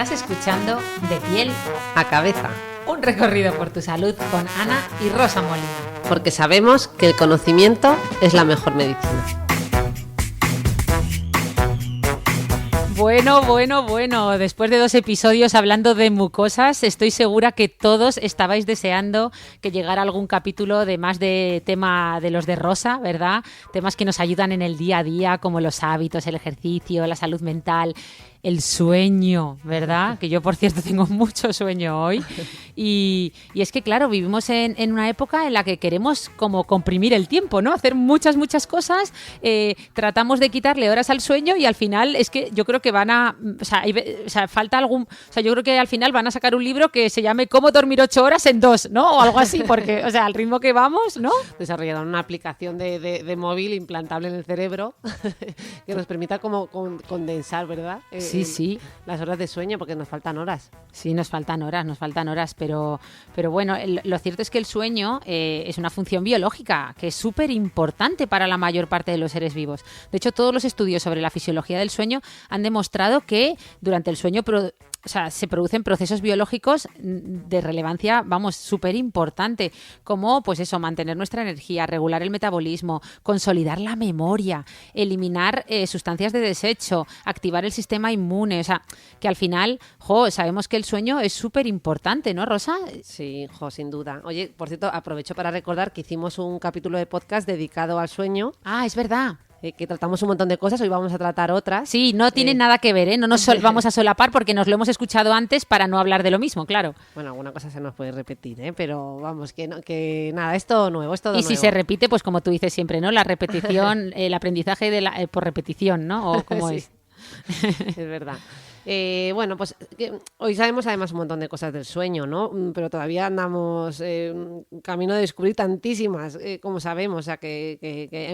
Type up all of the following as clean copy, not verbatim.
Estás escuchando De piel a cabeza. Un recorrido por tu salud con Ana y Rosa Molina. Porque sabemos que el conocimiento es la mejor medicina. Bueno, después de 2 episodios hablando de mucosas, estoy segura que todos estabais deseando que llegara algún capítulo de más de tema de los de Rosa, ¿verdad? Temas que nos ayudan en el día a día, como los hábitos, el ejercicio, la salud mental, el sueño, ¿verdad? Que yo, por cierto, tengo mucho sueño hoy. Y es que, claro, vivimos en una época en la que queremos como comprimir el tiempo, ¿no? Hacer muchas cosas, tratamos de quitarle horas al sueño y al final es que yo creo que van a... O sea, falta algún... O sea, yo creo que al final van a sacar un libro que se llame Cómo dormir 8 horas en 2, ¿no? O algo así, porque, o sea, al ritmo que vamos, ¿no? Desarrollaron una aplicación de móvil implantable en el cerebro que nos permita como condensar, ¿verdad? Sí. Las horas de sueño, porque nos faltan horas. Sí, nos faltan horas, pero bueno, lo cierto es que el sueño es una función biológica que es súper importante para la mayor parte de los seres vivos. De hecho, todos los estudios sobre la fisiología del sueño han demostrado que durante el sueño se producen procesos biológicos de relevancia, súper importante, como, pues eso, mantener nuestra energía, regular el metabolismo, consolidar la memoria, eliminar sustancias de desecho, activar el sistema inmune, o sea, que al final, sabemos que el sueño es súper importante, ¿no, Rosa? Sí, sin duda. Oye, por cierto, aprovecho para recordar que hicimos un capítulo de podcast dedicado al sueño. Ah, es verdad. Que tratamos un montón de cosas, hoy vamos a tratar otras. Sí, no tienen nada que ver, ¿eh? No nos vamos a solapar porque nos lo hemos escuchado antes para no hablar de lo mismo, claro. Bueno, alguna cosa se nos puede repetir, pero vamos, que nada, es todo nuevo, es todo nuevo. Y si se repite, pues como tú dices siempre, ¿no? La repetición, el aprendizaje por repetición, ¿no? ¿O cómo sí. es? Es verdad. Bueno, pues hoy sabemos además un montón de cosas del sueño, ¿no? Pero todavía andamos camino de descubrir tantísimas, como sabemos, o sea que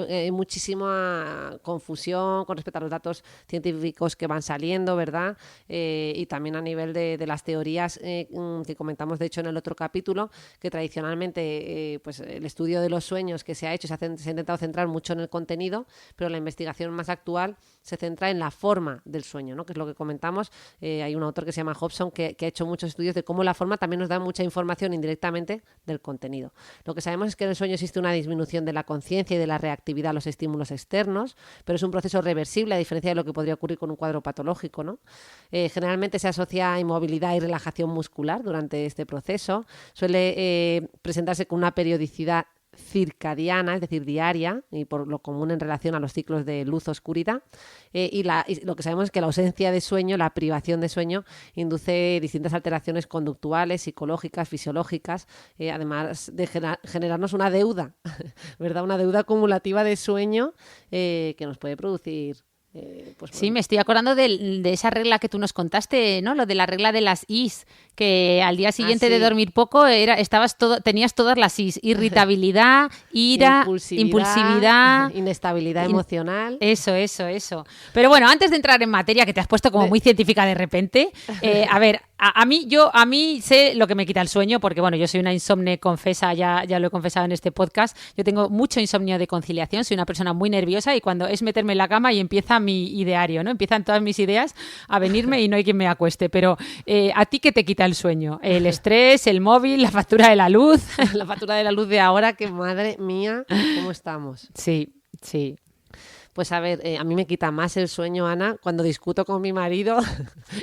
hay muchísima confusión con respecto a los datos científicos que van saliendo, ¿verdad? Y también a nivel de las teorías que comentamos, de hecho, en el otro capítulo, que tradicionalmente pues el estudio de los sueños que se ha hecho se ha intentado centrar mucho en el contenido, pero la investigación más actual se centra en la forma del sueño, ¿no? Que es lo que comentamos. Hay un autor que se llama Hobson que ha hecho muchos estudios de cómo la forma también nos da mucha información indirectamente del contenido. Lo que sabemos es que en el sueño existe una disminución de la conciencia y de la reactividad a los estímulos externos, pero es un proceso reversible a diferencia de lo que podría ocurrir con un cuadro patológico, ¿no? Generalmente se asocia a inmovilidad y relajación muscular durante este proceso. Suele presentarse con una periodicidad circadiana, es decir, diaria, y por lo común en relación a los ciclos de luz-oscuridad. Y lo que sabemos es que la ausencia de sueño, la privación de sueño, induce distintas alteraciones conductuales, psicológicas, fisiológicas, además de generarnos una deuda, ¿verdad? Una deuda acumulativa de sueño que nos puede producir. Pues, sí, me estoy acordando de esa regla que tú nos contaste, ¿no? Lo de la regla de las Is, que al día siguiente de dormir poco tenías todas las Is: irritabilidad, ira, impulsividad, inestabilidad emocional. Eso. Pero bueno, antes de entrar en materia, que te has puesto como muy científica de repente, a ver, a mí sé lo que me quita el sueño, porque bueno, yo soy una insomne confesa, ya lo he confesado en este podcast. Yo tengo mucho insomnio de conciliación, soy una persona muy nerviosa y cuando es meterme en la cama y empieza mi ideario, ¿no? Empiezan todas mis ideas a venirme y no hay quien me acueste. Pero ¿a ti qué te quita el sueño? ¿El estrés, el móvil, la factura de la luz? La factura de la luz de ahora, que madre mía, ¿cómo estamos? Sí. Pues a ver, a mí me quita más el sueño, Ana, cuando discuto con mi marido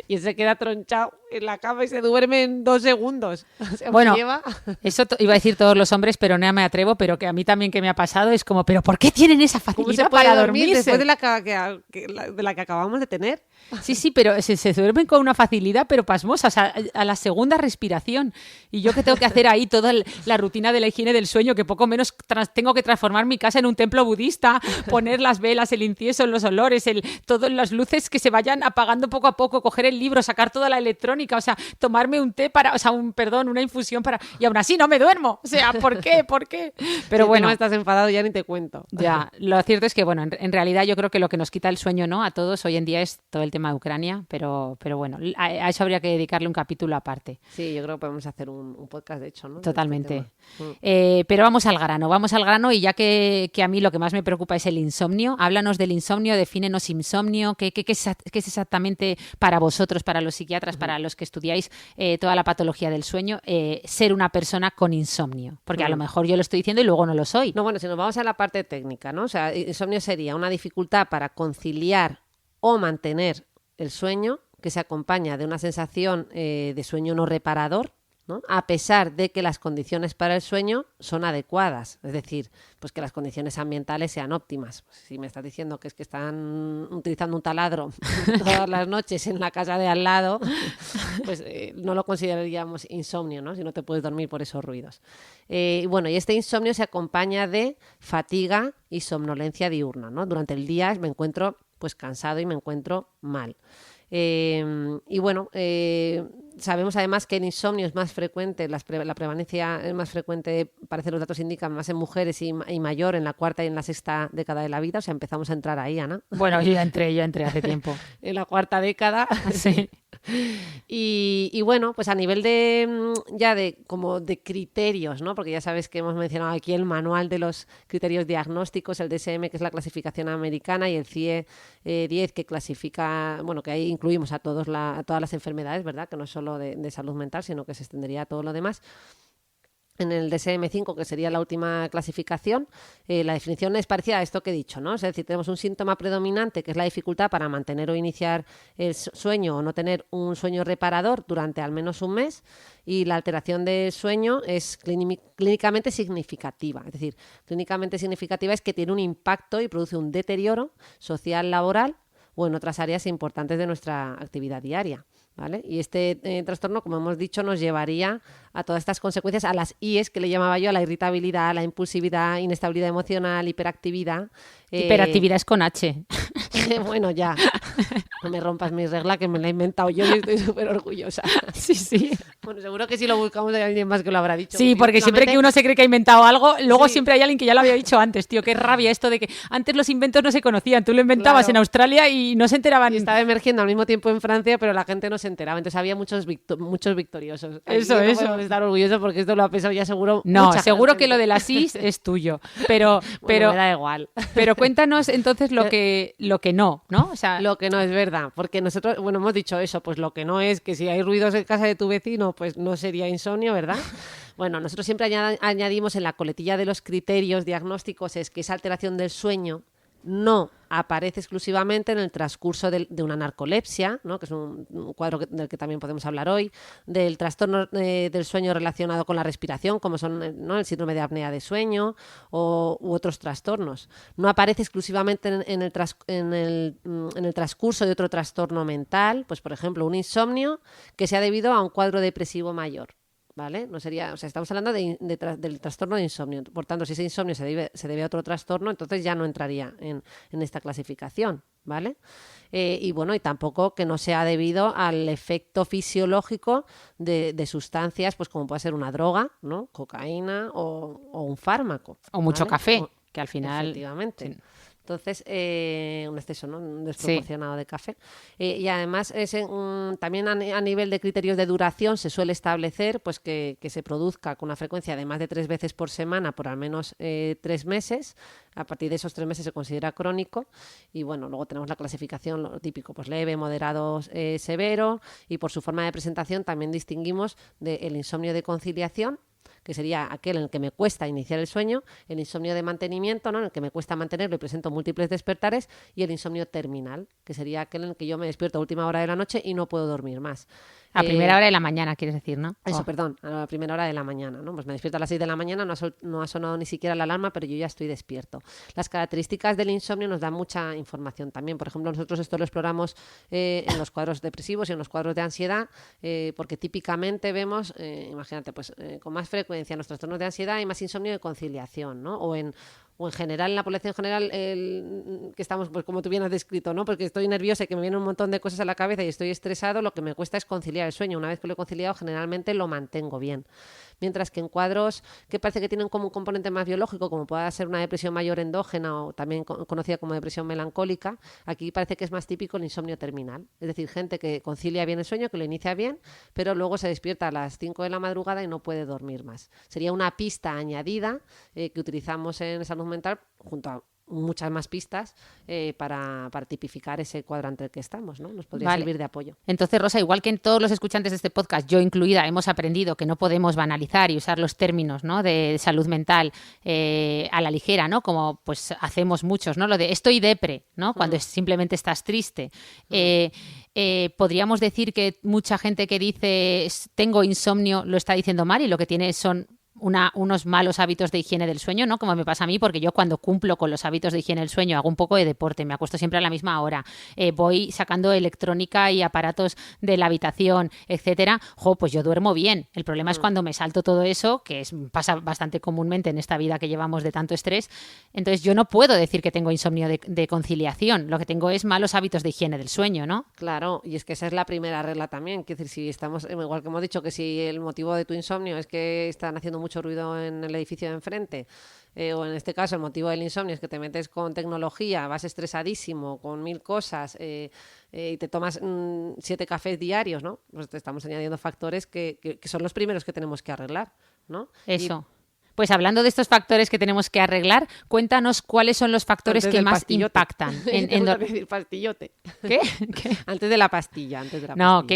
y él se queda tronchado en la cama y se duerme en 2 segundos. O sea, bueno, eso iba a decir todos los hombres, pero no me atrevo, pero que a mí también que me ha pasado es como, ¿pero por qué tienen esa facilidad para dormirse? Después de la que acabamos de tener. Sí, pero se duermen con una facilidad, pero pasmosa, o sea, a la segunda respiración. Y yo que tengo que hacer ahí toda la rutina de la higiene del sueño, que poco menos tengo que transformar mi casa en un templo budista, poner las velas, el incienso, los olores, todas las luces que se vayan apagando poco a poco, coger el libro, sacar toda la electrónica, crónica, o sea, tomarme un té para, o sea, una infusión para, y aún así no me duermo, o sea, ¿por qué? Pero si bueno. No estás enfadado, ya ni te cuento. Ya, lo cierto es que, bueno, en realidad yo creo que lo que nos quita el sueño, ¿no? A todos hoy en día es todo el tema de Ucrania, pero bueno, a eso habría que dedicarle un capítulo aparte. Sí, yo creo que podemos hacer un podcast, de hecho, ¿no? Totalmente. Este Pero vamos al grano, y ya que a mí lo que más me preocupa es el insomnio, háblanos del insomnio, defínenos insomnio, qué es exactamente para vosotros, para los psiquiatras, para los que estudiáis toda la patología del sueño, ser una persona con insomnio, porque a lo mejor yo lo estoy diciendo y luego no lo soy. No, bueno, si nos vamos a la parte técnica, ¿no? O sea, insomnio sería una dificultad para conciliar o mantener el sueño que se acompaña de una sensación de sueño no reparador, ¿no? A pesar de que las condiciones para el sueño son adecuadas, es decir, pues que las condiciones ambientales sean óptimas. Pues si me estás diciendo que es que están utilizando un taladro todas las noches en la casa de al lado, pues no lo consideraríamos insomnio, ¿no? Si no te puedes dormir por esos ruidos. Y este insomnio se acompaña de fatiga y somnolencia diurna, ¿no? Durante el día me encuentro pues cansado y me encuentro mal. Sabemos además que el insomnio es más frecuente, la prevalencia es más frecuente, parece los datos indican, más en mujeres y mayor en la cuarta y en la sexta década de la vida. O sea, empezamos a entrar ahí, Ana. Bueno, yo ya entré hace tiempo. En la cuarta década. Sí. Y bueno, pues a nivel de criterios, ¿no? Porque ya sabes que hemos mencionado aquí el manual de los criterios diagnósticos, el DSM, que es la clasificación americana, y el CIE 10, que clasifica, bueno, que ahí incluimos a todas las enfermedades, ¿verdad? Que no es solo de salud mental, sino que se extendería a todo lo demás. En el DSM-5, que sería la última clasificación, la definición es parecida a esto que he dicho, ¿no? Es decir, tenemos un síntoma predominante, que es la dificultad para mantener o iniciar el sueño o no tener un sueño reparador durante al menos un mes, y la alteración del sueño es clínicamente significativa. Es decir, clínicamente significativa es que tiene un impacto y produce un deterioro social, laboral o en otras áreas importantes de nuestra actividad diaria, ¿vale? Y este trastorno, como hemos dicho, nos llevaría a todas estas consecuencias, a las IES que le llamaba yo, a la irritabilidad, la impulsividad, inestabilidad emocional, hiperactividad. Hiperactividad es con H. Bueno, ya. No me rompas mi regla, que me la he inventado yo y estoy súper orgullosa. Sí. Bueno, seguro que si lo buscamos hay alguien más que lo habrá dicho. Sí, porque siempre que uno se cree que ha inventado algo, luego sí. Siempre hay alguien que ya lo había dicho antes, tío. Qué rabia esto de que antes los inventos no se conocían. Tú lo inventabas en Australia y no se enteraban. Y estaba emergiendo al mismo tiempo en Francia, pero la gente no se enteraba. Entonces había muchos victoriosos. Eso. No podemos estar orgullosos porque esto lo ha pensado ya seguro. No, seguro que lo de las IS es tuyo. Pero me da igual. Pero cuéntanos entonces lo que no, ¿no? O sea, lo que no es verdad, porque nosotros, bueno, hemos dicho eso, pues lo que no es que si hay ruidos en casa de tu vecino, pues no sería insomnio, ¿verdad? Bueno, nosotros siempre añadimos en la coletilla de los criterios diagnósticos es que esa alteración del sueño no aparece exclusivamente en el transcurso de una narcolepsia, ¿no? Que es un cuadro del que también podemos hablar hoy, del trastorno del sueño relacionado con la respiración, como son, ¿no? El síndrome de apnea de sueño u otros trastornos. No aparece exclusivamente en el transcurso de otro trastorno mental, pues por ejemplo un insomnio que sea debido a un cuadro depresivo mayor. ¿Vale? No sería, o sea, estamos hablando del trastorno de insomnio. Por tanto, si ese insomnio se debe a otro trastorno, entonces ya no entraría en esta clasificación, ¿vale? Y tampoco que no sea debido al efecto fisiológico de sustancias, pues como puede ser una droga, ¿no? Cocaína o un fármaco. O mucho ¿vale? café, que al final... Efectivamente. Sí. Entonces, un exceso, ¿no? Un desproporcionado de café. Y además, también a nivel de criterios de duración se suele establecer pues que se produzca con una frecuencia de más de 3 veces por semana por al menos 3 meses. A partir de esos 3 meses se considera crónico. Y bueno, luego tenemos la clasificación, lo típico, pues leve, moderado, severo. Y por su forma de presentación también distinguimos del insomnio de conciliación, que sería aquel en el que me cuesta iniciar el sueño, el insomnio de mantenimiento, ¿no? En el que me cuesta mantenerlo y presento múltiples despertares, y el insomnio terminal, que sería aquel en el que yo me despierto a última hora de la noche y no puedo dormir más. A primera hora de la mañana, quieres decir, ¿no? Eso, perdón, a la primera hora de la mañana, ¿no? Pues me despierto a las 6 de la mañana, no ha sonado ni siquiera la alarma, pero yo ya estoy despierto. Las características del insomnio nos dan mucha información también. Por ejemplo, nosotros esto lo exploramos en los cuadros depresivos y en los cuadros de ansiedad, porque típicamente vemos, imagínate, pues con más frecuencia en los trastornos de ansiedad hay más insomnio de conciliación, ¿no? o en general, en la población general, que estamos, pues como tú bien has descrito, ¿no? Porque estoy nerviosa y que me vienen un montón de cosas a la cabeza y estoy estresado, lo que me cuesta es conciliar el sueño. Una vez que lo he conciliado, generalmente lo mantengo bien. Mientras que en cuadros que parece que tienen como un componente más biológico, como pueda ser una depresión mayor endógena o también conocida como depresión melancólica, aquí parece que es más típico el insomnio terminal. Es decir, gente que concilia bien el sueño, que lo inicia bien, pero luego se despierta a las 5 de la madrugada y no puede dormir más. Sería una pista añadida que utilizamos en salud mental junto a muchas más pistas para tipificar ese cuadrante en el que estamos, ¿no? Nos podría servir de apoyo. Entonces, Rosa, igual que en todos los escuchantes de este podcast, yo incluida, hemos aprendido que no podemos banalizar y usar los términos, ¿no?, de salud mental a la ligera, ¿no? Como pues hacemos muchos, ¿no? Lo de estoy depre, ¿no? Cuando simplemente estás triste. Podríamos decir que mucha gente que dice tengo insomnio lo está diciendo mal y lo que tiene son unos malos hábitos de higiene del sueño, ¿no? Como me pasa a mí, porque yo cuando cumplo con los hábitos de higiene del sueño hago un poco de deporte, me acuesto siempre a la misma hora, voy sacando electrónica y aparatos de la habitación, etcétera, pues yo duermo bien. El problema es cuando me salto todo eso, que pasa bastante comúnmente en esta vida que llevamos de tanto estrés. Entonces yo no puedo decir que tengo insomnio de conciliación, lo que tengo es malos hábitos de higiene del sueño, ¿no? Claro, y es que esa es la primera regla también, que es decir, si estamos, igual que hemos dicho, que si el motivo de tu insomnio es que están haciendo mucho ruido en el edificio de enfrente, o en este caso el motivo del insomnio es que te metes con tecnología, vas estresadísimo, con 1000 cosas, y te tomas 7 cafés diarios, ¿no? Pues te estamos añadiendo factores que son los primeros que tenemos que arreglar, ¿no? Eso. Pues hablando de estos factores que tenemos que arreglar, cuéntanos cuáles son los factores que más impactan. Decir pastillote. ¿Qué? Antes de la pastilla. No,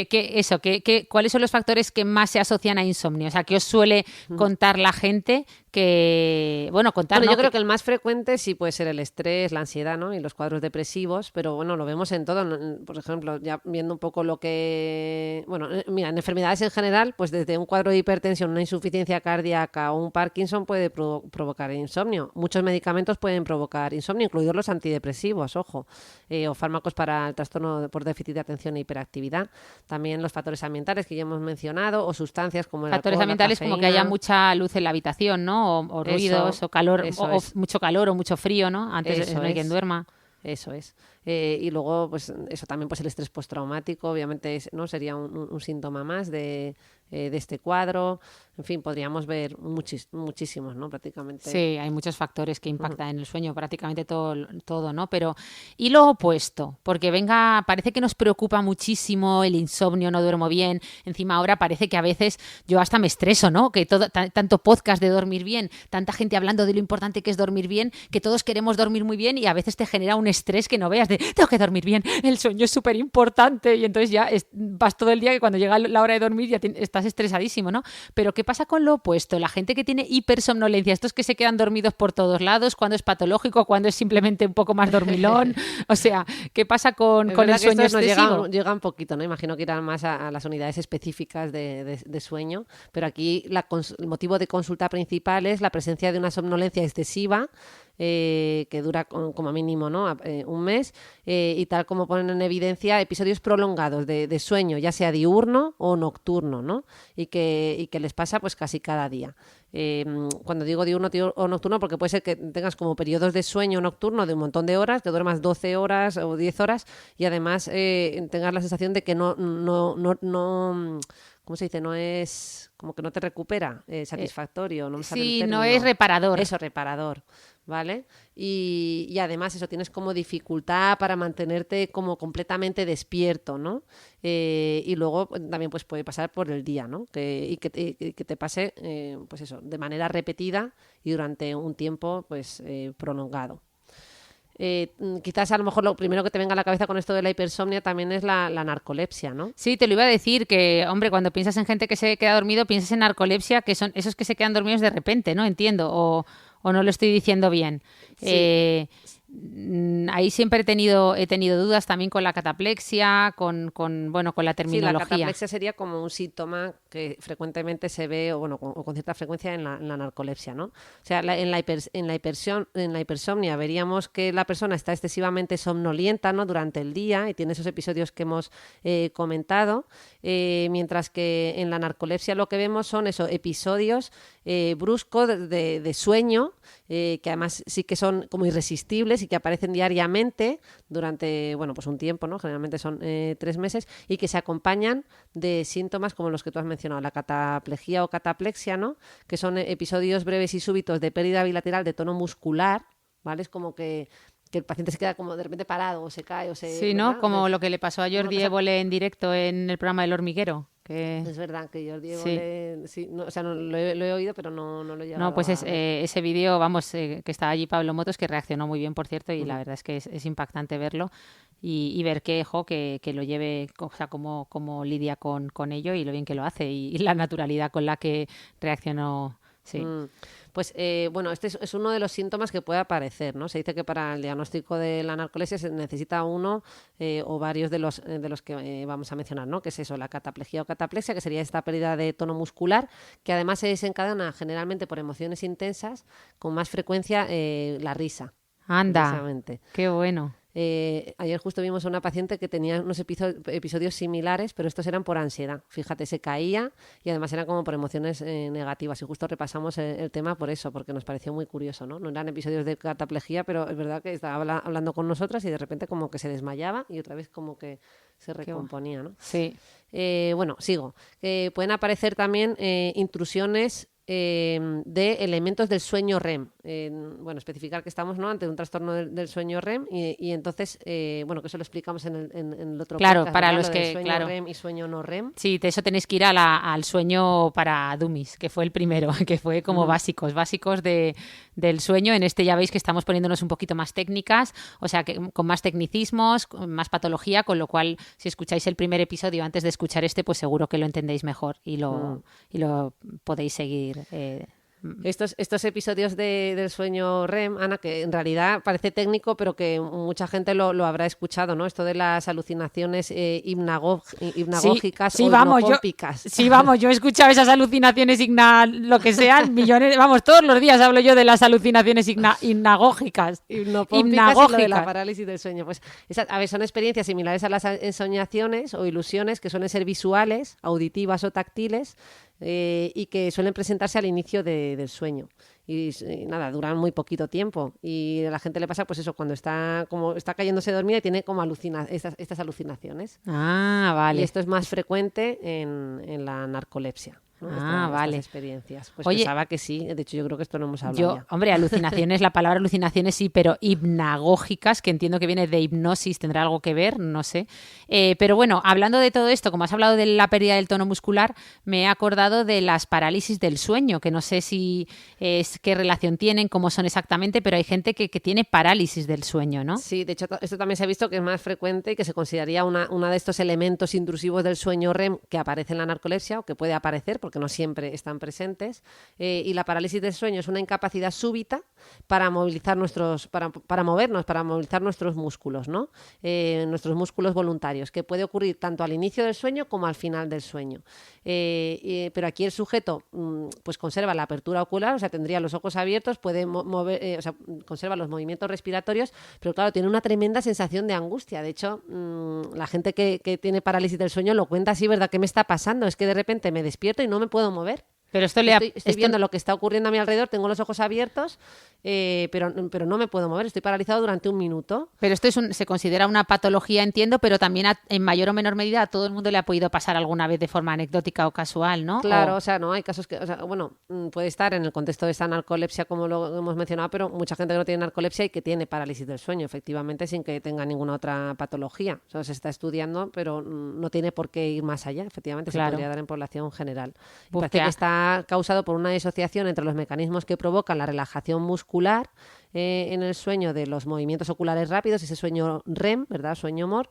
¿cuáles son los factores que más se asocian a insomnio? O sea, ¿qué os suele contar la gente que... Bueno, yo creo que el más frecuente sí puede ser el estrés, la ansiedad, ¿no? Y los cuadros depresivos, pero bueno, lo vemos en todo. Por ejemplo, ya viendo un poco lo que... Bueno, mira, en enfermedades en general, pues desde un cuadro de hipertensión, una insuficiencia cardíaca o un Parkinson puede provocar insomnio. Muchos medicamentos pueden provocar insomnio, incluidos los antidepresivos, ojo, o fármacos para el trastorno por déficit de atención e hiperactividad. También los factores ambientales que ya hemos mencionado, o sustancias como el factores alcohol, ambientales como que haya mucha luz en la habitación, ¿no? O ruidos, o calor, o mucho calor o mucho frío, ¿no? Antes no hay quien duerma. Eso es. Y luego, pues eso también, pues el estrés postraumático, obviamente, ¿no? Sería un síntoma más de este cuadro. En fin, podríamos ver muchísimos, ¿no? Prácticamente. Sí, hay muchos factores que impactan en el sueño, prácticamente todo, ¿no? Pero, y lo opuesto, porque parece que nos preocupa muchísimo el insomnio, no duermo bien. Encima ahora parece que a veces yo hasta me estreso, ¿no? Que tanto podcast de dormir bien, tanta gente hablando de lo importante que es dormir bien, que todos queremos dormir muy bien y a veces te genera un estrés que no veas de tengo que dormir bien, el sueño es súper importante y entonces ya vas todo el día que cuando llega la hora de dormir ya estás estresadísimo, ¿no? Pero ¿qué pasa con lo opuesto? La gente que tiene hipersomnolencia, estos que se quedan dormidos por todos lados, cuando es patológico, cuando es simplemente un poco más dormilón, o sea, ¿qué pasa con el sueño excesivo? Llega un poquito, ¿no? Imagino que irán más a las unidades específicas de sueño, pero aquí el motivo de consulta principal es la presencia de una somnolencia excesiva que dura como mínimo, ¿no? Un mes, y tal como ponen en evidencia episodios prolongados de sueño, ya sea diurno o nocturno, ¿no? Y que les pasa pues casi cada día. Cuando digo diurno o nocturno, porque puede ser que tengas como periodos de sueño nocturno de un montón de horas, que duermas 12 horas o 10 horas y además tengas la sensación de que no ¿cómo se dice? No es... como que no te recupera satisfactorio. No me sale el término. No es reparador. Eso, reparador, ¿vale? Y además eso, tienes como dificultad para mantenerte como completamente despierto, ¿no? Y luego también pues puede pasar por el día, ¿no? Que te pase, pues eso, de manera repetida y durante un tiempo pues prolongado. Quizás a lo mejor lo primero que te venga a la cabeza con esto de la hipersomnia también es la narcolepsia, ¿no? Sí, te lo iba a decir, que hombre, cuando piensas en gente que se queda dormido, piensas en narcolepsia, que son esos que se quedan dormidos de repente, ¿no? Entiendo, o no lo estoy diciendo bien. Sí. Ahí siempre he tenido dudas también con la cataplexia, con la terminología. Sí, la cataplexia sería como un síntoma que frecuentemente se ve, o con cierta frecuencia en la narcolepsia, ¿no? O sea, en la hipersomnia veríamos que la persona está excesivamente somnolienta, ¿no? Durante el día y tiene esos episodios que hemos comentado, mientras que en la narcolepsia lo que vemos son esos episodios bruscos de sueño que además sí que son como irresistibles y que aparecen diariamente durante, bueno, pues un tiempo, ¿no? Generalmente son 3 meses y que se acompañan de síntomas como los que tú has mencionado, la cataplejía o cataplexia, ¿no? Que son episodios breves y súbitos de pérdida bilateral de tono muscular, ¿vale? Es como que el paciente se queda como de repente parado o se cae o se... Sí, ¿no? ¿verdad? Como lo que le pasó a Jordi Évole en directo en el programa del hormiguero. Que... Es verdad que Jordi sí. Évole... Sí, no, o sea, no, lo he oído, pero no lo he llegado No, pues ese vídeo, vamos, que está allí Pablo Motos, que reaccionó muy bien, por cierto, y la verdad es que es impactante verlo y ver que lo lleve, o sea, cómo lidia con ello y lo bien que lo hace y la naturalidad con la que reaccionó. Sí. Pues bueno, este es uno de los síntomas que puede aparecer, ¿no? Se dice que para el diagnóstico de la narcolepsia se necesita uno o varios de los que vamos a mencionar, ¿no? Que es eso, la cataplejía o cataplexia, que sería esta pérdida de tono muscular, que además se desencadena generalmente por emociones intensas, con más frecuencia la risa. Anda, qué bueno. Ayer justo vimos a una paciente que tenía unos episodios similares, pero estos eran por ansiedad. Fíjate, se caía y además eran como por emociones negativas. Y justo repasamos el tema por eso, porque nos pareció muy curioso, ¿no? No eran episodios de cataplejía, pero es verdad que estaba hablando con nosotras y de repente como que se desmayaba y otra vez como que se recomponía, ¿no? Sí. Bueno, sigo. Pueden aparecer también intrusiones de elementos del sueño REM. Bueno, especificar que estamos, ¿no?, ante un trastorno del sueño REM y entonces, bueno, que eso lo explicamos en el otro claro, podcast, para ¿verdad? los Lo del que, sueño claro, REM y sueño no REM. Sí, de eso tenéis que ir al sueño para dummies, que fue el primero, que fue como básicos del sueño. En este ya veis que estamos poniéndonos un poquito más técnicas, o sea, que con más tecnicismos, con más patología, con lo cual, si escucháis el primer episodio antes de escuchar este, pues seguro que lo entendéis mejor y lo podéis seguir. Estos episodios del sueño REM, Ana, que en realidad parece técnico, pero que mucha gente lo habrá escuchado, ¿no? Esto de las alucinaciones hipnagógicas o hipnopómpicas. Yo he escuchado esas alucinaciones lo que sean, millones, vamos, todos los días hablo yo de las alucinaciones hipnagógicas. Hipnopómpicas y lo de la parálisis del sueño. Pues, a ver, son experiencias similares a las ensoñaciones o ilusiones que suelen ser visuales, auditivas o táctiles, y que suelen presentarse al inicio del sueño. Y nada, duran muy poquito tiempo. Y a la gente le pasa, pues eso, cuando está cayéndose dormida y tiene como estas alucinaciones. Ah, vale. Y esto es más frecuente en la narcolepsia, ¿no? Vale. Estas experiencias. Pues oye, pensaba que sí. De hecho, yo creo que esto no hemos hablado ya. Hombre, alucinaciones, la palabra alucinaciones sí, pero hipnagógicas, que entiendo que viene de hipnosis, tendrá algo que ver, no sé. Pero bueno, hablando de todo esto, como has hablado de la pérdida del tono muscular, me he acordado de las parálisis del sueño, que no sé si qué relación tienen, cómo son exactamente, pero hay gente que tiene parálisis del sueño, ¿no? Sí, de hecho, esto también se ha visto que es más frecuente y que se consideraría una de estos elementos intrusivos del sueño REM que aparece en la narcolepsia o que puede aparecer, porque no siempre están presentes, y la parálisis del sueño es una incapacidad súbita para movilizar para movernos, para movilizar nuestros músculos, ¿no? Nuestros músculos voluntarios, que puede ocurrir tanto al inicio del sueño como al final del sueño. Pero aquí el sujeto pues conserva la apertura ocular, o sea, tendría los ojos abiertos, puede mover, o sea, conserva los movimientos respiratorios, pero claro, tiene una tremenda sensación de angustia. De hecho, la gente que tiene parálisis del sueño lo cuenta así, ¿verdad? ¿Qué me está pasando? Es que de repente me despierto y no me puedo mover. Pero estoy viendo lo que está ocurriendo a mi alrededor, tengo los ojos abiertos, pero no me puedo mover, estoy paralizado durante un minuto. Pero esto se considera una patología, entiendo, pero también en mayor o menor medida a todo el mundo le ha podido pasar alguna vez de forma anecdótica o casual, ¿no? Claro, o sea, no, hay casos que, o sea, bueno, puede estar en el contexto de esta narcolepsia, como lo hemos mencionado, pero mucha gente que no tiene narcolepsia y que tiene parálisis del sueño, efectivamente, sin que tenga ninguna otra patología. O sea, se está estudiando, pero no tiene por qué ir más allá, efectivamente, claro. Se podría dar en población general. Parece que está causado por una disociación entre los mecanismos que provocan la relajación muscular en el sueño de los movimientos oculares rápidos, ese sueño REM, ¿verdad? Sueño MOR,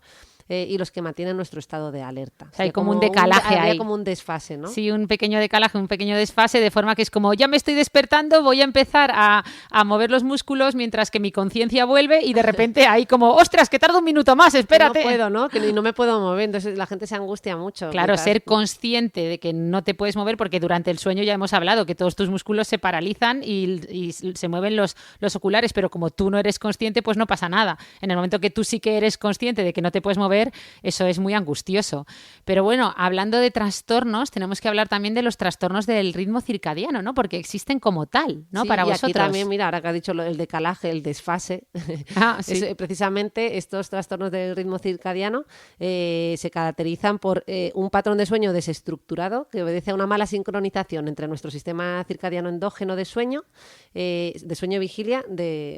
y los que mantienen nuestro estado de alerta. O sea, hay como un decalaje ahí. Como un desfase, ¿no? Sí, un pequeño decalaje, un pequeño desfase, de forma que es como, ya me estoy despertando, voy a empezar a mover los músculos mientras que mi conciencia vuelve y de repente ahí como, ostras, que tarda un minuto más, espérate. Que no puedo, ¿no? Que no me puedo mover, entonces la gente se angustia mucho. Claro, ser consciente de que no te puedes mover, porque durante el sueño ya hemos hablado que todos tus músculos se paralizan y se mueven los oculares, pero como tú no eres consciente, pues no pasa nada. En el momento que tú sí que eres consciente de que no te puedes mover, mujer, eso es muy angustioso. Pero bueno, hablando de trastornos, tenemos que hablar también de los trastornos del ritmo circadiano, ¿no? Porque existen como tal, ¿no? Sí, Para y vosotros. aquí también, mira, ahora que has dicho el decalaje, el desfase, Sí. precisamente estos trastornos del ritmo circadiano se caracterizan por un patrón de sueño desestructurado que obedece a una mala sincronización entre nuestro sistema circadiano endógeno de sueño vigilia,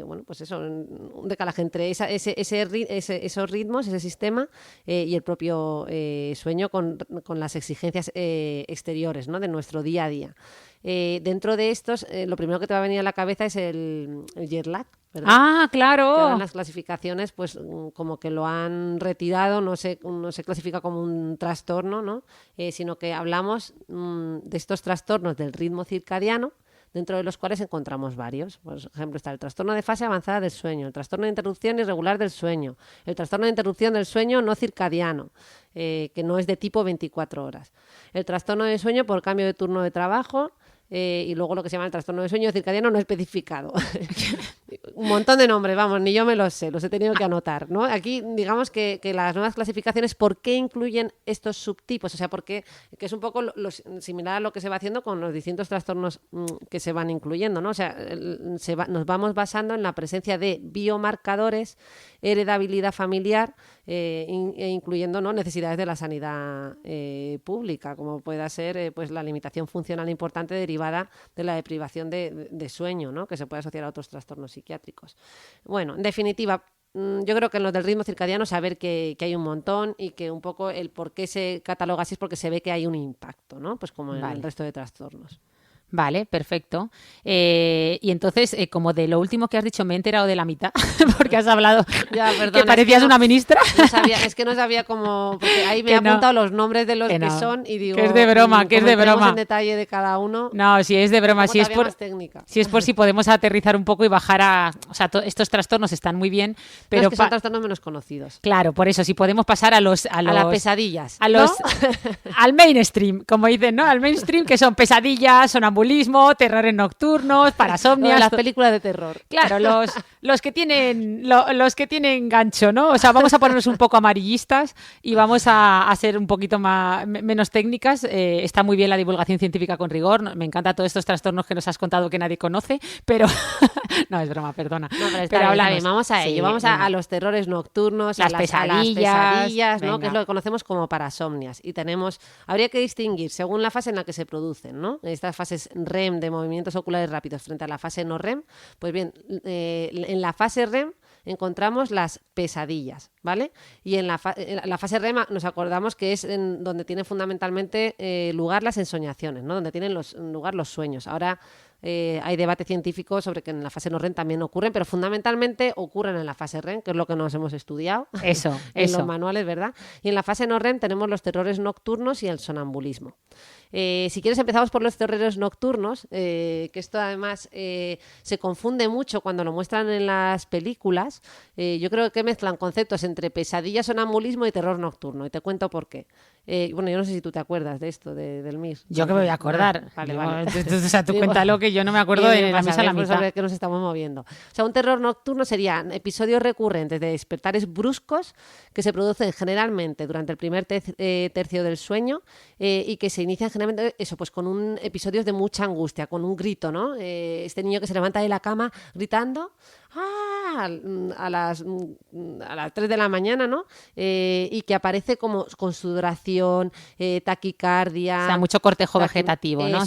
bueno, pues eso, un decalaje entre esos ritmos, ese sistema y el propio sueño con las exigencias exteriores, ¿no? De nuestro día a día. Dentro de estos, lo primero que te va a venir a la cabeza es el jet lag, ¿verdad? Ah, claro. Que ahora en las clasificaciones, pues como que lo han retirado, no se clasifica como un trastorno, ¿no? Sino que hablamos de estos trastornos del ritmo circadiano, dentro de los cuales encontramos varios. Por ejemplo, está el trastorno de fase avanzada del sueño, el trastorno de interrupción irregular del sueño, el trastorno de interrupción del sueño no circadiano, que no es de tipo 24 horas, el trastorno de sueño por cambio de turno de trabajo, y luego lo que se llama el trastorno de sueño circadiano no especificado. Un montón de nombres, vamos, ni yo me los sé, los he tenido que anotar, ¿no? Aquí, digamos que las nuevas clasificaciones, ¿por qué incluyen estos subtipos? O sea, que es un poco similar a lo que se va haciendo con los distintos trastornos que se van incluyendo, ¿no? O sea, nos vamos basando en la presencia de biomarcadores, heredabilidad familiar, e incluyendo, ¿no? Necesidades de la sanidad pública, como pueda ser pues la limitación funcional importante derivada de la deprivación de sueño, ¿no? Que se puede asociar a otros trastornos psiquiátricos. Bueno, en definitiva, yo creo que en los del ritmo circadiano saber que hay un montón y que un poco el por qué se cataloga así es porque se ve que hay un impacto, ¿no? Pues como en el resto de trastornos. Vale, perfecto. Y entonces, como de lo último que has dicho me he enterado de la mitad, porque has hablado ya, perdona, que parecías una ministra. Es que no sabía cómo... Porque ahí me he apuntado los nombres de los que son y digo... Que es de broma, que es de broma. En detalle de cada uno... No, si es de broma, si es por si podemos aterrizar un poco y bajar a... O sea, estos trastornos están muy bien, pero... No, es que son trastornos menos conocidos. Claro, por eso, si podemos pasar a las pesadillas. Al mainstream, como dicen, ¿no? Al mainstream, que son pesadillas, sonambulismo, terrores nocturnos, parasomnias. Las películas de terror. Claro, los que tienen gancho, ¿no? O sea, vamos a ponernos un poco amarillistas y vamos a ser un poquito menos técnicas. Está muy bien la divulgación científica con rigor. Me encantan todos estos trastornos que nos has contado que nadie conoce, pero... No, es broma, perdona. No, pero está bien, vamos a ello. Vamos a los terrores nocturnos, las pesadillas, ¿no? Que es lo que conocemos como parasomnias. Y habría que distinguir según la fase en la que se producen, ¿no? Estas fases REM, de movimientos oculares rápidos, frente a la fase no REM. Pues bien, en la fase REM encontramos las pesadillas, ¿vale? Y en la fase REM nos acordamos que es donde tienen fundamentalmente lugar las ensoñaciones, ¿no? Donde tienen lugar los sueños. Ahora hay debate científico sobre que en la fase no REM también ocurren, pero fundamentalmente ocurren en la fase REM, que es lo que nos hemos estudiado en los manuales, ¿verdad? Y en la fase no REM tenemos los terrores nocturnos y el sonambulismo. Si quieres empezamos por los terrores nocturnos, que esto además se confunde mucho cuando lo muestran en las películas. Yo creo que mezclan conceptos entre pesadilla, sonambulismo y terror nocturno, y te cuento por qué. Bueno, yo no sé si tú te acuerdas de esto, del MIR. Yo que me voy a acordar. Vale. O sea, tú cuéntalo, que yo no me acuerdo de la misa a la mitad. Sobre qué nos estamos moviendo. O sea, un terror nocturno serían episodios recurrentes de despertares bruscos que se producen generalmente durante el primer tercio del sueño y que se inician generalmente pues con episodios de mucha angustia, con un grito, ¿no? Este niño que se levanta de la cama gritando a las 3 de la mañana, ¿no? Y que aparece como con sudoración, taquicardia... O sea, mucho cortejo vegetativo, ¿no?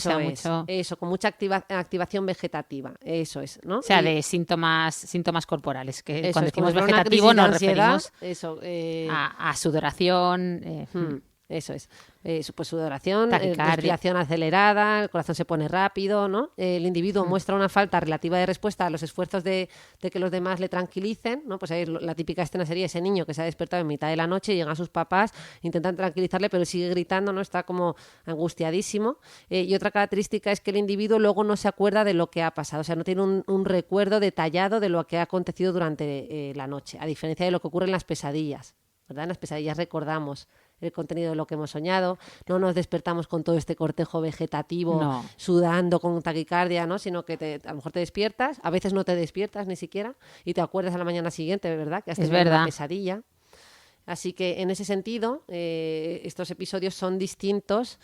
Eso, con mucha activación vegetativa, eso es, ¿no? O sea, de síntomas corporales, que cuando decimos como vegetativo nos ansiedad, referimos a sudoración... Eso es. Pues sudoración, respiración acelerada, el corazón se pone rápido, ¿no? El individuo muestra una falta relativa de respuesta a los esfuerzos de que los demás le tranquilicen, ¿no? Pues ahí la típica escena sería ese niño que se ha despertado en mitad de la noche, llegan sus papás, intentan tranquilizarle, pero sigue gritando, ¿no? Está como angustiadísimo. Y otra característica es que el individuo luego no se acuerda de lo que ha pasado, o sea, no tiene un recuerdo detallado de lo que ha acontecido durante la noche, a diferencia de lo que ocurre en las pesadillas, ¿verdad? En las pesadillas recordamos el contenido de lo que hemos soñado, no nos despertamos con todo este cortejo vegetativo, sudando con taquicardia, ¿no? Sino que a lo mejor te despiertas, a veces no te despiertas ni siquiera y te acuerdas a la mañana siguiente, ¿verdad? Que has tenido una pesadilla. Así que en ese sentido, estos episodios son distintos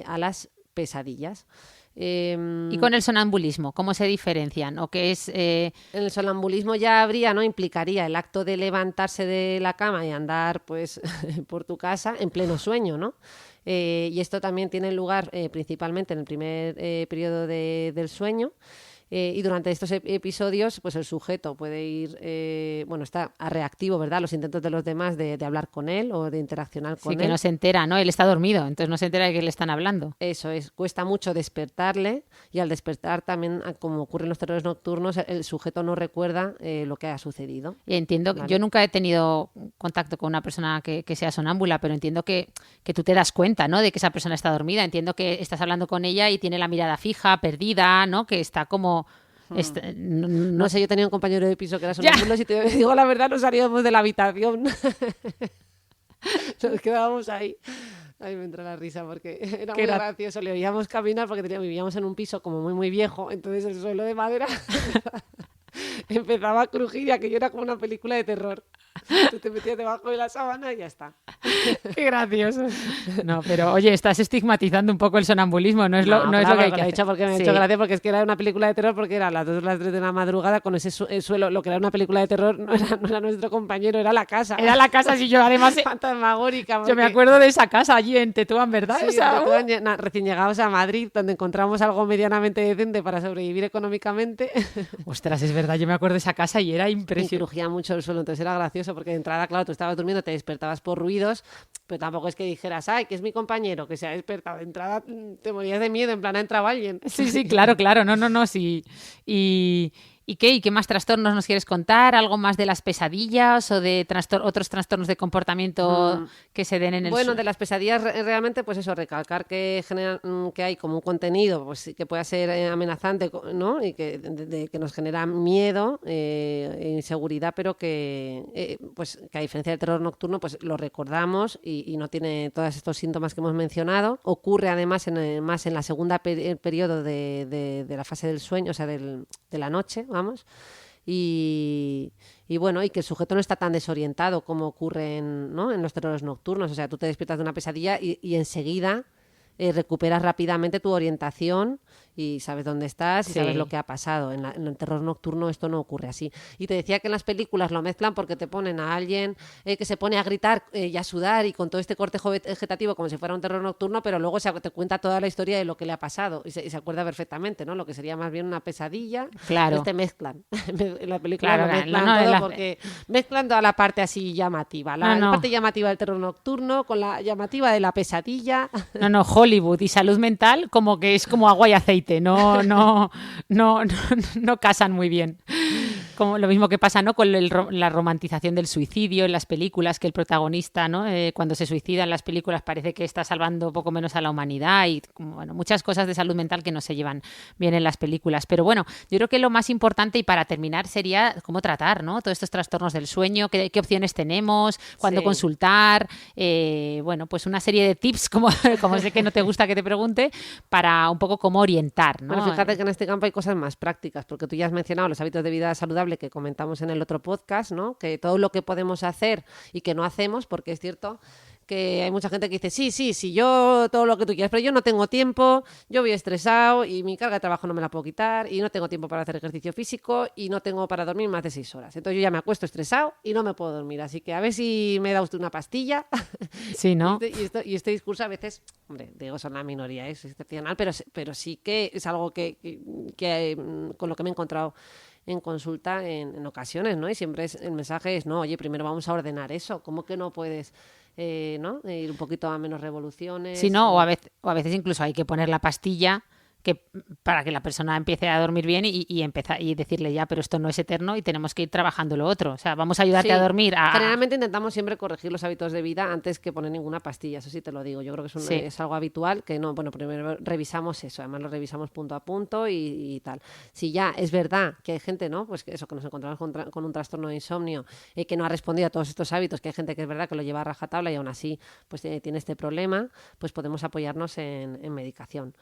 a las pesadillas. Y con el sonambulismo, ¿cómo se diferencian? ¿O qué es? En el sonambulismo ya habría, ¿no? Implicaría el acto de levantarse de la cama y andar, pues, por tu casa en pleno sueño, ¿no? Y esto también tiene lugar principalmente en el primer periodo del sueño. Y durante estos episodios, pues el sujeto puede ir, está reactivo, ¿verdad? Los intentos de los demás de hablar con él o de interaccionar con él. Sí, que no se entera, ¿no? Él está dormido, entonces no se entera de que le están hablando. Eso es, cuesta mucho despertarle y al despertar también, como ocurre en los terrores nocturnos, el sujeto no recuerda lo que ha sucedido. Y entiendo, ¿vale? Yo nunca he tenido contacto con una persona que sea sonámbula, pero entiendo que tú te das cuenta, ¿no? De que esa persona está dormida. Entiendo que estás hablando con ella y tiene la mirada fija, perdida, ¿no? Que está como... No sé, yo tenía un compañero de piso que era sonámbulo, si te digo la verdad, no salíamos de la habitación. Nos quedábamos ahí. Ay, me entró la risa porque era muy gracioso. Le oíamos caminar porque vivíamos en un piso como muy, muy viejo, entonces el suelo de madera empezaba a crujir y aquello era como una película de terror. Tú te metías debajo de la sábana y ya está. Qué gracioso. No, pero oye, estás estigmatizando un poco el sonambulismo, no es lo que hay que hacer. Hecho porque me ha hecho gracia porque es que era una película de terror porque era a las 2 o las 3 de la madrugada con ese suelo. Lo que era una película de terror no era nuestro compañero, era la casa. Era la casa, sí, yo además... Fantasmagórica. Porque... Yo me acuerdo de esa casa allí en Tetuán, ¿verdad? Sí, recién llegados a Madrid, donde encontramos algo medianamente decente para sobrevivir económicamente. Ostras, es verdad, yo me acuerdo de esa casa y era impresionante. Y crujía mucho el suelo, entonces era gracioso porque de entrada, claro, tú estabas durmiendo, te despertabas por ruidos, pero tampoco es que dijeras, ay, que es mi compañero, que se ha despertado. De entrada te morías de miedo, en plan, ha entrado alguien. Sí, claro, no, sí. ¿Y qué más trastornos nos quieres contar? ¿Algo más de las pesadillas o de otros trastornos de comportamiento que se den en el Bueno, de las pesadillas realmente, pues eso, recalcar que hay como un contenido pues que pueda ser amenazante, ¿no? Y que nos genera miedo e inseguridad, pero que a diferencia del terror nocturno, pues lo recordamos y no tiene todos estos síntomas que hemos mencionado. Ocurre además más en la segunda periodo de la fase del sueño, o sea, de la noche, vamos, y bueno, y que el sujeto no está tan desorientado como ocurre en los terrores nocturnos. O sea, tú te despiertas de una pesadilla y enseguida recuperas rápidamente tu orientación y sabes dónde estás y sabes lo que ha pasado. En el terror nocturno esto no ocurre así. Y te decía que en las películas lo mezclan porque te ponen a alguien que se pone a gritar y a sudar y con todo este cortejo vegetativo como si fuera un terror nocturno, pero luego te cuenta toda la historia de lo que le ha pasado y se acuerda perfectamente, ¿no? Lo que sería más bien una pesadilla. Claro. Te mezclan. En la película lo mezclan todo porque mezclan toda la parte así llamativa. La parte llamativa del terror nocturno con la llamativa de la pesadilla. No, Hollywood y salud mental como que es como agua y aceite, no casan muy bien. Como lo mismo que pasa, ¿no? Con la romantización del suicidio en las películas, que el protagonista, ¿no? Cuando se suicida en las películas parece que está salvando poco menos a la humanidad y bueno, muchas cosas de salud mental que no se llevan bien en las películas. Pero bueno, yo creo que lo más importante y para terminar sería cómo tratar, ¿no? Todos estos trastornos del sueño, qué opciones tenemos, cuándo consultar, bueno, pues una serie de tips, como sé que no te gusta que te pregunte, para un poco cómo orientar, ¿no? Bueno, fíjate que en este campo hay cosas más prácticas, porque tú ya has mencionado los hábitos de vida saludable que comentamos en el otro podcast, ¿no? Que todo lo que podemos hacer y que no hacemos, porque es cierto que hay mucha gente que dice, sí, yo todo lo que tú quieras, pero yo no tengo tiempo, yo voy estresado y mi carga de trabajo no me la puedo quitar y no tengo tiempo para hacer ejercicio físico y no tengo para dormir más de 6 horas. Entonces yo ya me acuesto estresado y no me puedo dormir. Así que a ver si me da usted una pastilla. Sí, ¿no? y este discurso a veces, hombre, digo, son la minoría, es excepcional, pero sí que es algo que con lo que me he encontrado en consulta en ocasiones, ¿no? Y siempre el mensaje es, no, oye, primero vamos a ordenar eso. ¿Cómo que no puedes ¿no? Ir un poquito a menos revoluciones? Sí, no, o a veces incluso hay que poner la pastilla para que la persona empiece a dormir bien y decirle ya, pero esto no es eterno y tenemos que ir trabajando lo otro. O sea, vamos a ayudarte a dormir. Generalmente intentamos siempre corregir los hábitos de vida antes que poner ninguna pastilla, eso sí te lo digo. Yo creo que es algo habitual, que no, bueno, primero revisamos eso, además lo revisamos punto a punto y tal. Si ya es verdad que hay gente, ¿no? Pues que nos encontramos con un trastorno de insomnio que no ha respondido a todos estos hábitos, que hay gente que es verdad que lo lleva a rajatabla y aún así pues tiene este problema, pues podemos apoyarnos en medicación.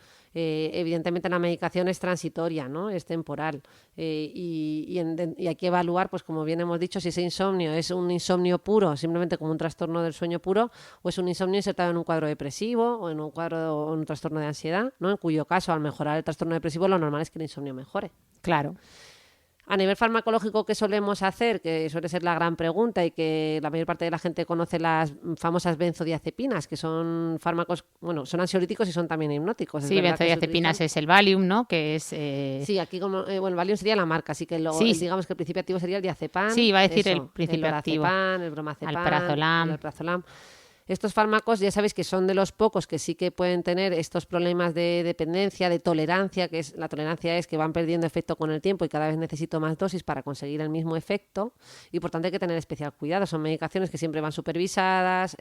evidentemente la medicación es transitoria, ¿no? Es temporal. Y hay que evaluar, pues como bien hemos dicho, si ese insomnio es un insomnio puro, simplemente como un trastorno del sueño puro, o es un insomnio insertado en un cuadro depresivo o en un trastorno de ansiedad, ¿no? En cuyo caso, al mejorar el trastorno depresivo, lo normal es que el insomnio mejore. Claro. A nivel farmacológico, ¿qué solemos hacer? Que suele ser la gran pregunta y que la mayor parte de la gente conoce, las famosas benzodiazepinas, que son fármacos, bueno, son ansiolíticos y son también hipnóticos. Sí, benzodiazepinas es el Valium, ¿no? Que es... Sí, aquí como, el Valium sería la marca, así que digamos que el principio activo sería el diazepam. Sí, iba a decir el principio activo. El bromazepam, alprazolam. el alprazolam. Estos fármacos ya sabéis que son de los pocos que sí que pueden tener estos problemas de dependencia, de tolerancia, la tolerancia es que van perdiendo efecto con el tiempo y cada vez necesito más dosis para conseguir el mismo efecto y por tanto hay que tener especial cuidado. Son medicaciones que siempre van supervisadas,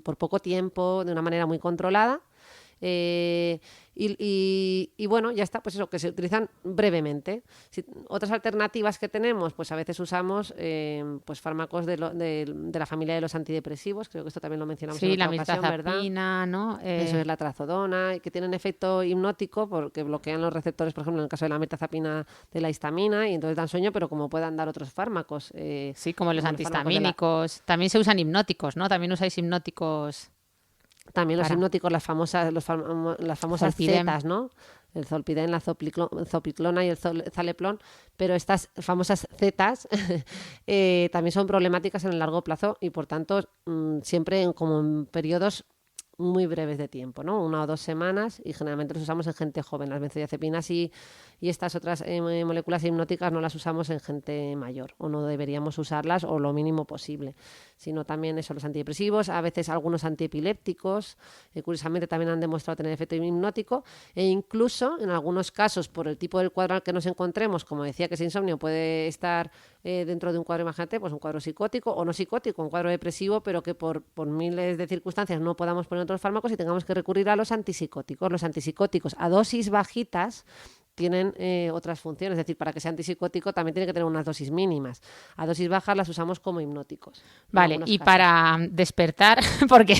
por poco tiempo, de una manera muy controlada. Y bueno, ya está, pues eso, que se utilizan brevemente. Otras alternativas que tenemos, pues a veces usamos pues fármacos de la familia de los antidepresivos, creo que esto también lo mencionamos en otra ocasión, ¿verdad? ¿No? Eso es la trazodona, y que tienen efecto hipnótico porque bloquean los receptores, por ejemplo, en el caso de la mirtazapina de la histamina, y entonces dan sueño, pero como puedan dar otros fármacos. Sí, como los antihistamínicos. También se usan hipnóticos, ¿no? También usáis hipnóticos... También los hipnóticos, las famosas Zetas, ¿no? El zolpidem, la zopiclona y el zaleplon, pero estas famosas Zetas también son problemáticas en el largo plazo y por tanto siempre como en periodos muy breves de tiempo, ¿no? 1 o 2 semanas, y generalmente los usamos en gente joven. Las benzodiazepinas y estas otras moléculas hipnóticas no las usamos en gente mayor, o no deberíamos usarlas, o lo mínimo posible. Sino también eso, los antidepresivos, a veces algunos antiepilépticos, curiosamente también han demostrado tener efecto hipnótico, e incluso en algunos casos, por el tipo del cuadro al que nos encontremos, como decía que ese insomnio puede estar dentro de un cuadro, imagínate, pues un cuadro psicótico o no psicótico, un cuadro depresivo, pero que por miles de circunstancias no podamos poner otros fármacos y tengamos que recurrir a los antipsicóticos. Los antipsicóticos a dosis bajitas tienen otras funciones, es decir, para que sea antipsicótico también tiene que tener unas dosis mínimas. A dosis bajas las usamos como hipnóticos. Vale, y casos. Para despertar, porque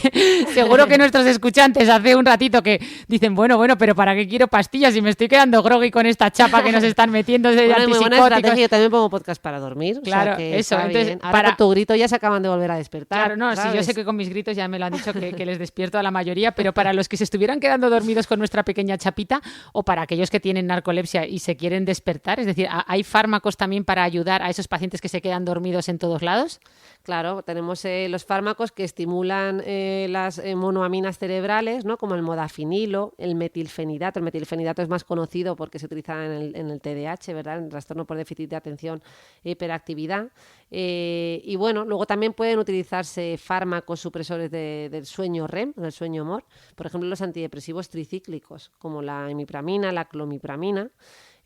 seguro que nuestros escuchantes hace un ratito que dicen, bueno, pero ¿para qué quiero pastillas si me estoy quedando groggy con esta chapa que nos están metiendo de antipsicóticos? Muy buena estrategia, yo también pongo podcast para dormir. Claro, o sea que eso. Entonces, ahora con tu grito ya se acaban de volver a despertar. Claro, no, sí, yo sé que con mis gritos ya me lo han dicho que les despierto a la mayoría, pero para los que se estuvieran quedando dormidos con nuestra pequeña chapita, o para aquellos que tienen narcolepsia y se quieren despertar, es decir, ¿hay fármacos también para ayudar a esos pacientes que se quedan dormidos en todos lados? Claro, tenemos los fármacos que estimulan las monoaminas cerebrales, ¿no? Como el modafinilo, el metilfenidato. El metilfenidato es más conocido porque se utiliza en el TDAH, ¿verdad? En el trastorno por déficit de atención e hiperactividad. Y bueno, luego también pueden utilizarse fármacos supresores del sueño REM, del sueño MOR. Por ejemplo, los antidepresivos tricíclicos, como la imipramina, la clomipramina.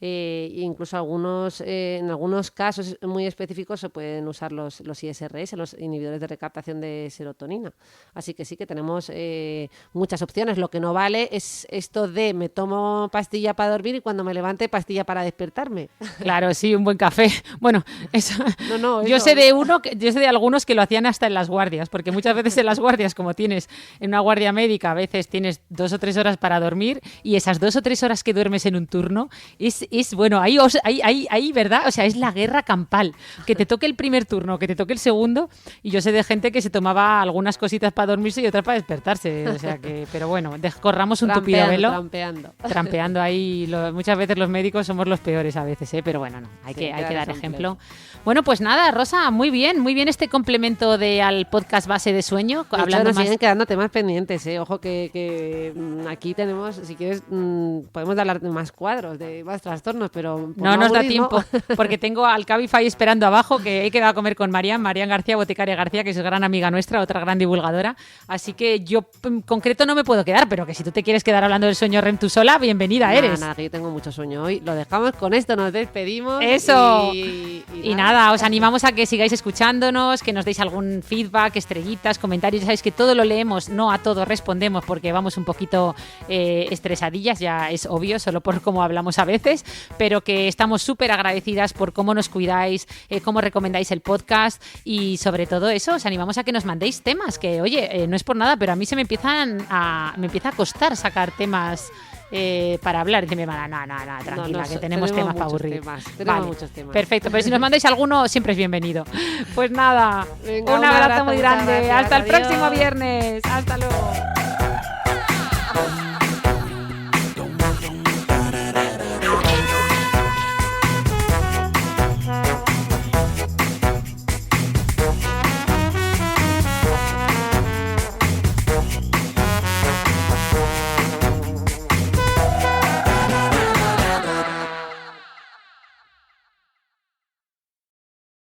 Incluso en algunos casos muy específicos se pueden usar los ISRS, los inhibidores de recaptación de serotonina. Así que sí que tenemos muchas opciones. Lo que no vale es esto de me tomo pastilla para dormir y cuando me levante pastilla para despertarme. Claro, sí, un buen café. Bueno, eso. No, yo sé de algunos que lo hacían hasta en las guardias, porque muchas veces en las guardias, como tienes en una guardia médica, a veces tienes 2 o 3 horas para dormir y esas 2 o 3 horas que duermes en un turno es bueno, ahí, ¿verdad? O sea, es la guerra campal. Que te toque el primer turno, que te toque el segundo. Y yo sé de gente que se tomaba algunas cositas para dormirse y otras para despertarse. O sea que, pero bueno, corramos un tupido velo. Trampeando ahí. Muchas veces los médicos somos los peores a veces, ¿eh? Pero bueno, no, hay que dar ejemplo. Bueno, pues nada, Rosa, muy bien este complemento al podcast Base de Sueño. Nos siguen quedando temas pendientes, ¿eh? Ojo que aquí tenemos, si quieres, podemos hablar de más cuadros, de más trastornos, pero no nos da tiempo, porque tengo al Cabify esperando abajo, que he quedado a comer con Marian García, boticaria García, que es gran amiga nuestra, otra gran divulgadora, así que yo en concreto no me puedo quedar, pero que si tú te quieres quedar hablando del sueño REM tú sola, bienvenida eres. Nada, que yo tengo mucho sueño hoy, lo dejamos con esto, nos despedimos. Eso, y nada, os animamos a que sigáis escuchándonos, que nos deis algún feedback, estrellitas, comentarios, ya sabéis que todo lo leemos, no a todo respondemos, porque vamos un poquito estresadillas, ya es obvio, solo por cómo hablamos a veces, pero que estamos súper agradecidas por cómo nos cuidáis, cómo recomendáis el podcast y sobre todo eso, os animamos a que nos mandéis temas, que oye, no es por nada, pero a mí me empieza a costar sacar temas para hablar. Y dice mi hermana, no, tranquila, que tenemos temas para aburrir. Tenemos muchos temas. Perfecto, pero si nos mandáis alguno, siempre es bienvenido. Pues nada, Venga, un abrazo muy muchas grande. gracias, Hasta el adiós. próximo viernes. Hasta luego.